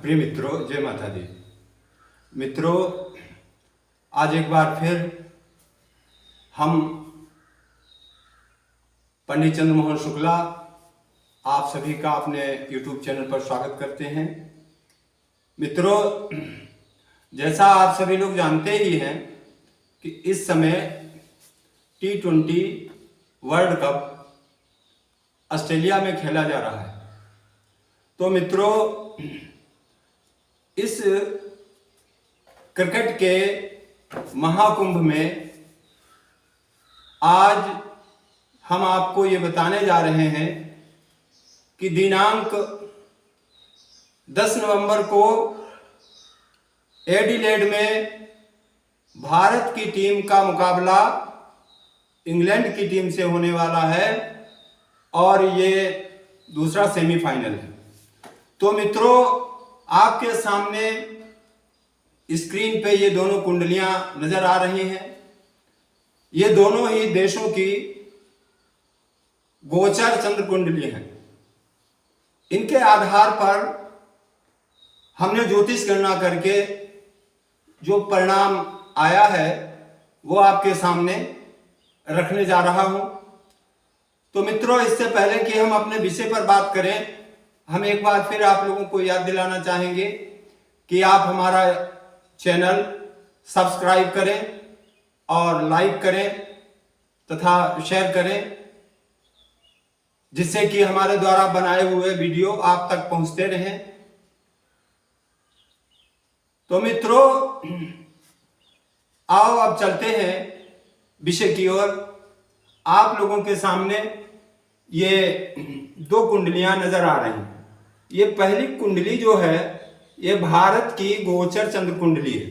प्रिय मित्रों, जय माता दी। मित्रों, आज एक बार फिर हम पंडित चंद्रमोहन शुक्ला आप सभी का अपने YouTube चैनल पर स्वागत करते हैं। मित्रों, जैसा आप सभी लोग जानते ही हैं कि इस समय T20 वर्ल्ड कप ऑस्ट्रेलिया में खेला जा रहा है। तो मित्रों, इस क्रिकेट के महाकुंभ में आज हम आपको ये बताने जा रहे हैं कि दिनांक 10 नवंबर को एडिलेड में भारत की टीम का मुकाबला इंग्लैंड की टीम से होने वाला है और ये दूसरा सेमीफाइनल है। तो मित्रों, आपके सामने स्क्रीन पे ये दोनों कुंडलियां नजर आ रही हैं। ये दोनों ही देशों की गोचर चंद्र कुंडली हैं। इनके आधार पर हमने ज्योतिष गणना करके जो परिणाम आया है वो आपके सामने रखने जा रहा हूं। तो मित्रों, इससे पहले कि हम अपने विषय पर बात करें, हम एक बार फिर आप लोगों को याद दिलाना चाहेंगे कि आप हमारा चैनल सब्सक्राइब करें और लाइक करें तथा शेयर करें, जिससे कि हमारे द्वारा बनाए हुए वीडियो आप तक पहुंचते रहें। तो मित्रों, आओ अब चलते हैं विषय की ओर। आप लोगों के सामने ये दो कुंडलियां नजर आ रही हैं। ये पहली कुंडली जो है ये भारत की गोचर चंद्र कुंडली है।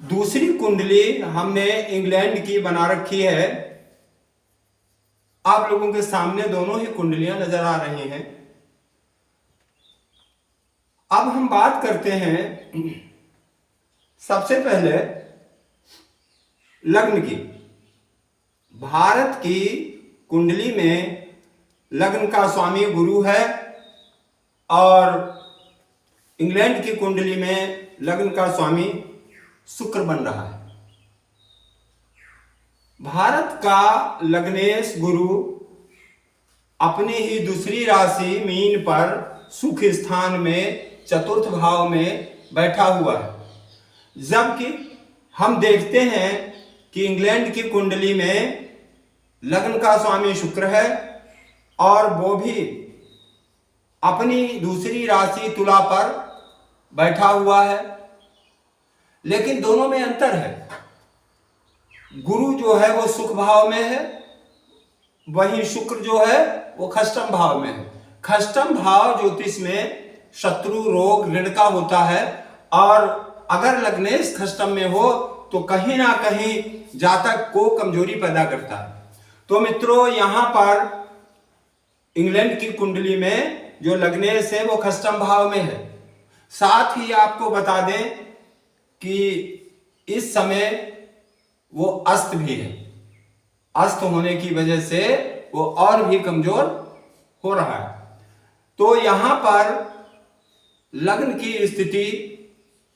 दूसरी कुंडली हमने इंग्लैंड की बना रखी है। आप लोगों के सामने दोनों ही कुंडलियां नजर आ रही हैं। अब हम बात करते हैं सबसे पहले लग्न की। भारत की कुंडली में लग्न का स्वामी गुरु है और इंग्लैंड की कुंडली में लग्न का स्वामी शुक्र बन रहा है। भारत का लग्नेश गुरु अपनी ही दूसरी राशि मीन पर सुख स्थान में चतुर्थ भाव में बैठा हुआ है, जबकि हम देखते हैं कि इंग्लैंड की कुंडली में लग्न का स्वामी शुक्र है और वो भी अपनी दूसरी राशि तुला पर बैठा हुआ है। लेकिन दोनों में अंतर है। गुरु जो है वो सुख भाव में है, वहीं शुक्र जो है वो खष्टम भाव में है। खष्टम भाव ज्योतिष में शत्रु रोग ऋण का होता है और अगर लग्नेश खष्टम में हो तो कहीं ना कहीं जातक को कमजोरी पैदा करता है। तो मित्रों, यहां पर इंग्लैंड की कुंडली में जो लग्नेश है वो खष्टम भाव में है। साथ ही आपको बता दें कि इस समय वो अस्त भी है। अस्त होने की वजह से वो और भी कमजोर हो रहा है। तो यहां पर लग्न की स्थिति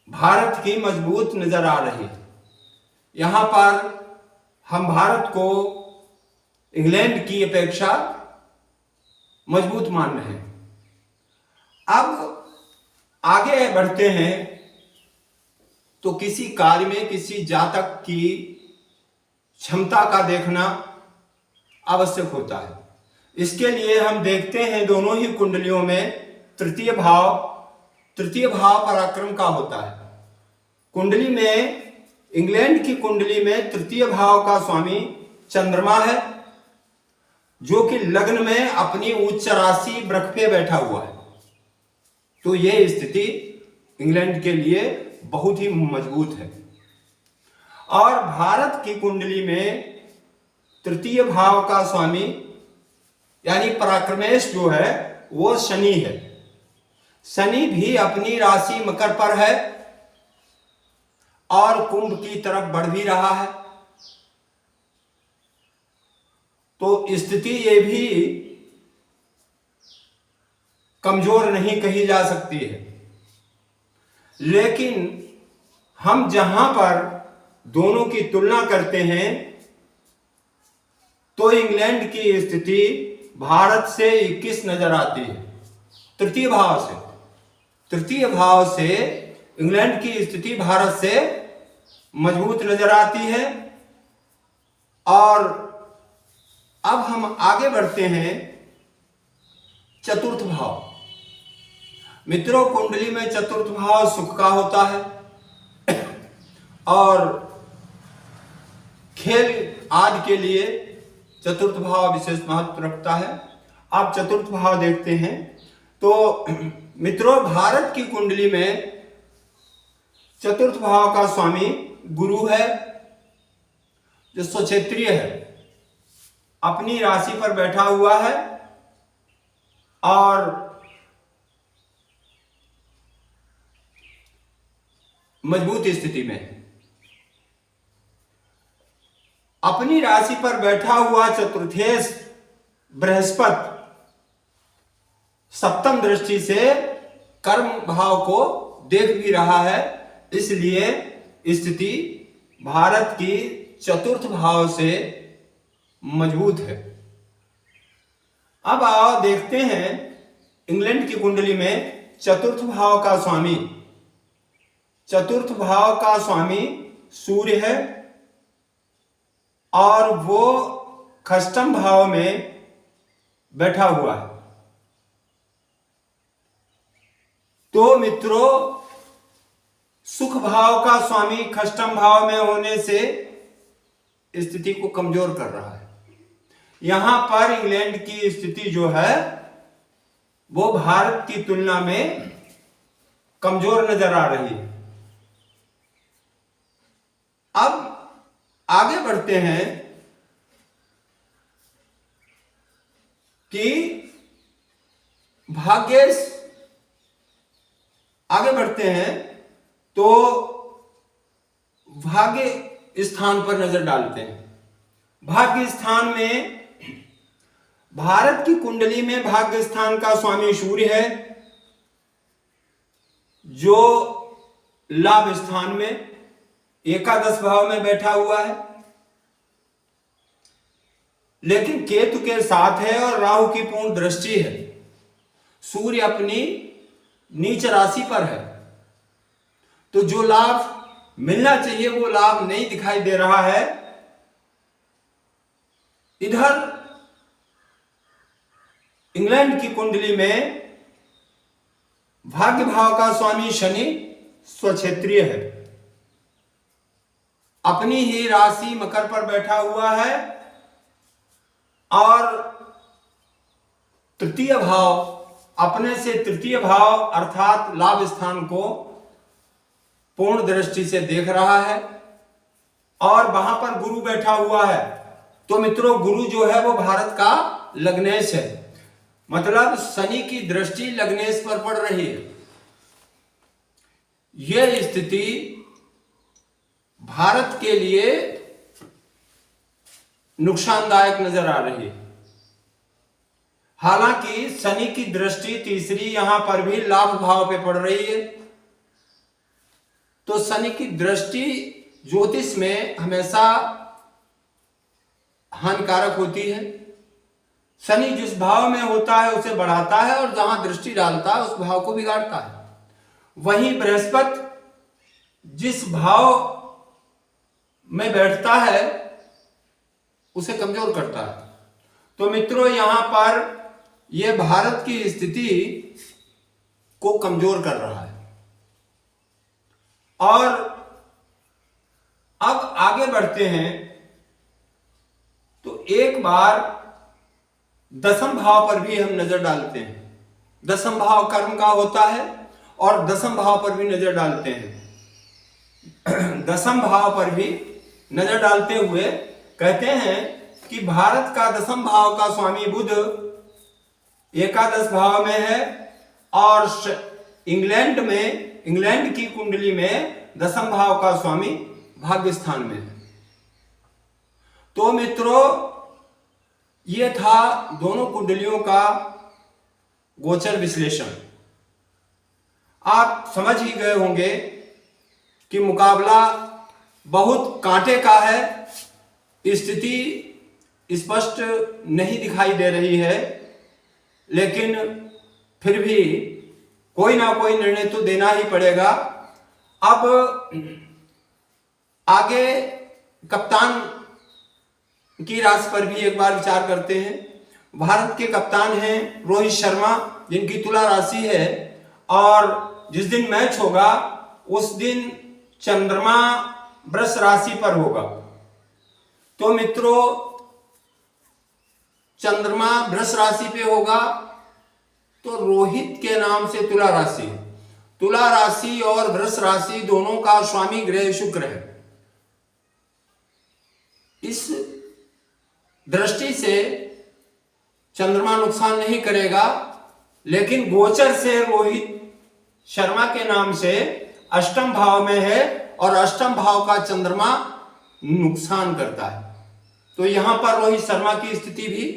भारत की मजबूत नजर आ रही है। यहां पर हम भारत को इंग्लैंड की अपेक्षा मजबूत मान रहे हैं। अब आगे बढ़ते हैं तो किसी कार्य में किसी जातक की क्षमता का देखना आवश्यक होता है। इसके लिए हम देखते हैं दोनों ही कुंडलियों में तृतीय भाव पराक्रम का होता है। कुंडली में इंग्लैंड की कुंडली में तृतीय भाव का स्वामी चंद्रमा है, जो कि लग्न में अपनी उच्च राशि वृक्ष पे बैठा हुआ है। तो यह स्थिति इंग्लैंड के लिए बहुत ही मजबूत है। और भारत की कुंडली में तृतीय भाव का स्वामी यानी पराक्रमेश जो है वो शनि है। शनि भी अपनी राशि मकर पर है और कुंभ की तरफ बढ़ भी रहा है। तो स्थिति ये भी कमजोर नहीं कही जा सकती है। लेकिन हम जहां पर दोनों की तुलना करते हैं तो इंग्लैंड की स्थिति भारत से 21 नजर आती है। तृतीय भाव से इंग्लैंड की स्थिति भारत से मजबूत नजर आती है। और अब हम आगे बढ़ते हैं चतुर्थ भाव। मित्रों, कुंडली में चतुर्थ भाव सुख का होता है और खेल आदि के लिए चतुर्थ भाव विशेष महत्व रखता है। आप चतुर्थ भाव देखते हैं तो मित्रों, भारत की कुंडली में चतुर्थ भाव का स्वामी गुरु है, जो स्वक्षेत्रीय है, अपनी राशि पर बैठा हुआ है और मजबूत स्थिति में। अपनी राशि पर बैठा हुआ चतुर्थेश बृहस्पति सप्तम दृष्टि से कर्म भाव को देख भी रहा है, इसलिए स्थिति भारत की चतुर्थ भाव से मजबूत है। अब आओ देखते हैं इंग्लैंड की कुंडली में चतुर्थ भाव का स्वामी। चतुर्थ भाव का स्वामी सूर्य है और वो खष्टम भाव में बैठा हुआ है। तो मित्रों, सुख भाव का स्वामी खष्टम भाव में होने से स्थिति को कमजोर कर रहा है। यहां पर इंग्लैंड की स्थिति जो है वो भारत की तुलना में कमजोर नजर आ रही है। अब आगे बढ़ते हैं कि आगे बढ़ते हैं तो भाग्य स्थान पर नजर डालते हैं। भाग्य स्थान में भारत की कुंडली में भाग्य स्थान का स्वामी सूर्य है, जो लाभ स्थान में एकादश भाव में बैठा हुआ है, लेकिन केतु के साथ है और राहु की पूर्ण दृष्टि है। सूर्य अपनी नीच राशि पर है, तो जो लाभ मिलना चाहिए वो लाभ नहीं दिखाई दे रहा है। इधर इंग्लैंड की कुंडली में भाग्य भाव का स्वामी शनि स्वक्षेत्रीय है, अपनी ही राशि मकर पर बैठा हुआ है और तृतीय भाव, अपने से तृतीय भाव अर्थात लाभ स्थान को पूर्ण दृष्टि से देख रहा है और वहां पर गुरु बैठा हुआ है। तो मित्रों, गुरु जो है वो भारत का लग्नेश है, मतलब शनि की दृष्टि लग्नेश पर पड़ रही है। यह स्थिति भारत के लिए नुकसानदायक नजर आ रही है। हालांकि शनि की दृष्टि तीसरी यहां पर भी लाभ भाव पे पड़ रही है, तो शनि की दृष्टि ज्योतिष में हमेशा हानिकारक होती है। शनि जिस भाव में होता है उसे बढ़ाता है और जहां दृष्टि डालता है उस भाव को बिगाड़ता है। वहीं बृहस्पति जिस भाव में बैठता है उसे कमजोर करता है। तो मित्रों, यहां पर यह भारत की स्थिति को कमजोर कर रहा है। और अब आगे बढ़ते हैं तो एक बार दसम भाव पर भी हम नजर डालते हैं। दसम भाव कर्म का होता है और दसम भाव पर भी नजर डालते हैं। दसम भाव पर भी नजर डालते हुए कहते हैं कि भारत का दसम भाव का स्वामी बुध एकादश भाव में है और इंग्लैंड की कुंडली में दसम भाव का स्वामी भाग्य स्थान में है। तो मित्रों, यह था दोनों कुंडलियों का गोचर विश्लेषण। आप समझ ही गए होंगे कि मुकाबला बहुत कांटे का है, स्थिति स्पष्ट नहीं दिखाई दे रही है, लेकिन फिर भी कोई ना कोई निर्णय तो देना ही पड़ेगा। अब आगे कप्तान की राशि पर भी एक बार विचार करते हैं। भारत के कप्तान हैं रोहित शर्मा, जिनकी तुला राशि है, और जिस दिन मैच होगा उस दिन चंद्रमा वृष राशि पर होगा। तो मित्रों, चंद्रमा वृष राशि पे होगा तो रोहित के नाम से तुला राशि, तुला राशि और वृष राशि दोनों का स्वामी ग्रह शुक्र है। इस दृष्टि से चंद्रमा नुकसान नहीं करेगा, लेकिन गोचर से रोहित शर्मा के नाम से अष्टम भाव में है और अष्टम भाव का चंद्रमा नुकसान करता है। तो यहां पर रोहित शर्मा की स्थिति भी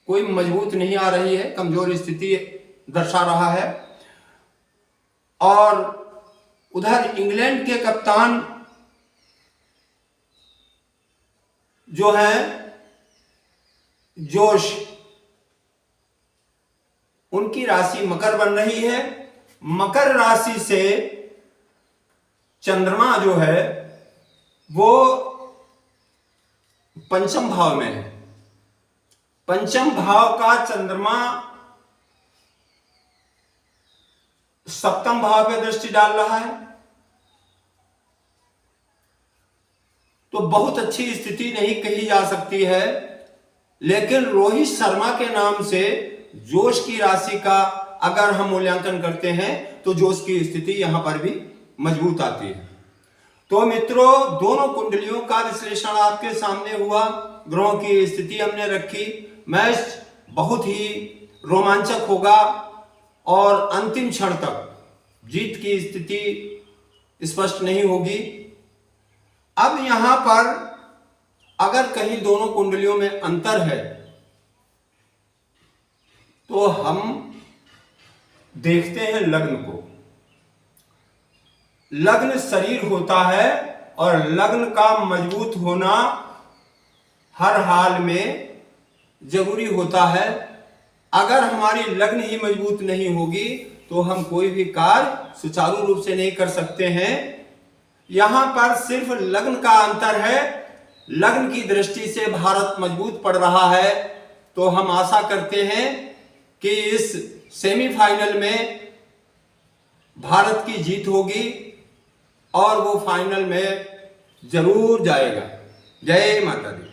कोई मजबूत नहीं आ रही है, कमजोर स्थिति दर्शा रहा है। और उधर इंग्लैंड के कप्तान जो है जोश, उनकी राशि मकर बन रही है। मकर राशि से चंद्रमा जो है वो पंचम भाव में है। पंचम भाव का चंद्रमा सप्तम भाव पे दृष्टि डाल रहा है, तो बहुत अच्छी स्थिति नहीं कही जा सकती है। लेकिन रोहित शर्मा के नाम से जोश की राशि का अगर हम मूल्यांकन करते हैं तो जोश की स्थिति यहां पर भी मजबूत आती है। तो मित्रों, दोनों कुंडलियों का विश्लेषण आपके सामने हुआ, ग्रहों की स्थिति हमने रखी। मैच बहुत ही रोमांचक होगा और अंतिम क्षण तक जीत की स्थिति स्पष्ट नहीं होगी। अब यहां पर अगर कहीं दोनों कुंडलियों में अंतर है तो हम देखते हैं लग्न को। लग्न शरीर होता है और लग्न का मजबूत होना हर हाल में जरूरी होता है। अगर हमारी लग्न ही मजबूत नहीं होगी तो हम कोई भी कार्य सुचारू रूप से नहीं कर सकते हैं। यहां पर सिर्फ लग्न का अंतर है। लग्न की दृष्टि से भारत मजबूत पड़ रहा है, तो हम आशा करते हैं कि इस सेमीफाइनल में भारत की जीत होगी और वो फाइनल में जरूर जाएगा। जय माता दी।